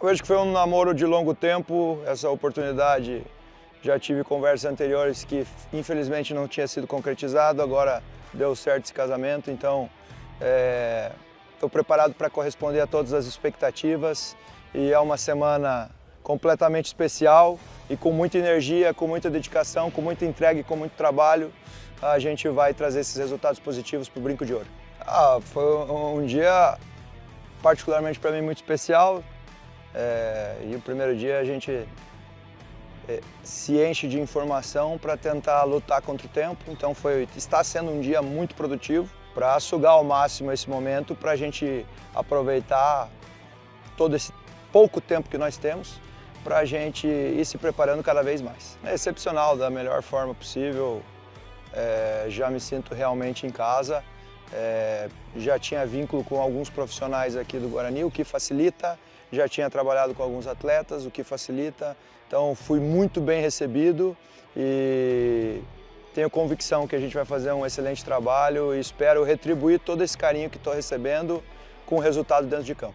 Eu vejo que foi um namoro de longo tempo, essa oportunidade. Já tive conversas anteriores que infelizmente não tinha sido concretizado, agora deu certo esse casamento, então estou preparado para corresponder a todas as expectativas e é uma semana completamente especial e com muita energia, com muita dedicação, com muita entrega e com muito trabalho, a gente vai trazer esses resultados positivos para o Brinco de Ouro. Foi um dia particularmente para mim muito especial e o primeiro dia a gente se enche de informação para tentar lutar contra o tempo, então está sendo um dia muito produtivo para sugar ao máximo esse momento, para a gente aproveitar todo esse pouco tempo que nós temos, para a gente ir se preparando cada vez mais. É excepcional, da melhor forma possível, já me sinto realmente em casa, já tinha vínculo com alguns profissionais aqui do Guarani, o que facilita, já tinha trabalhado com alguns atletas, o que facilita, então fui muito bem recebido e tenho convicção que a gente vai fazer um excelente trabalho e espero retribuir todo esse carinho que estou recebendo com o resultado dentro de campo.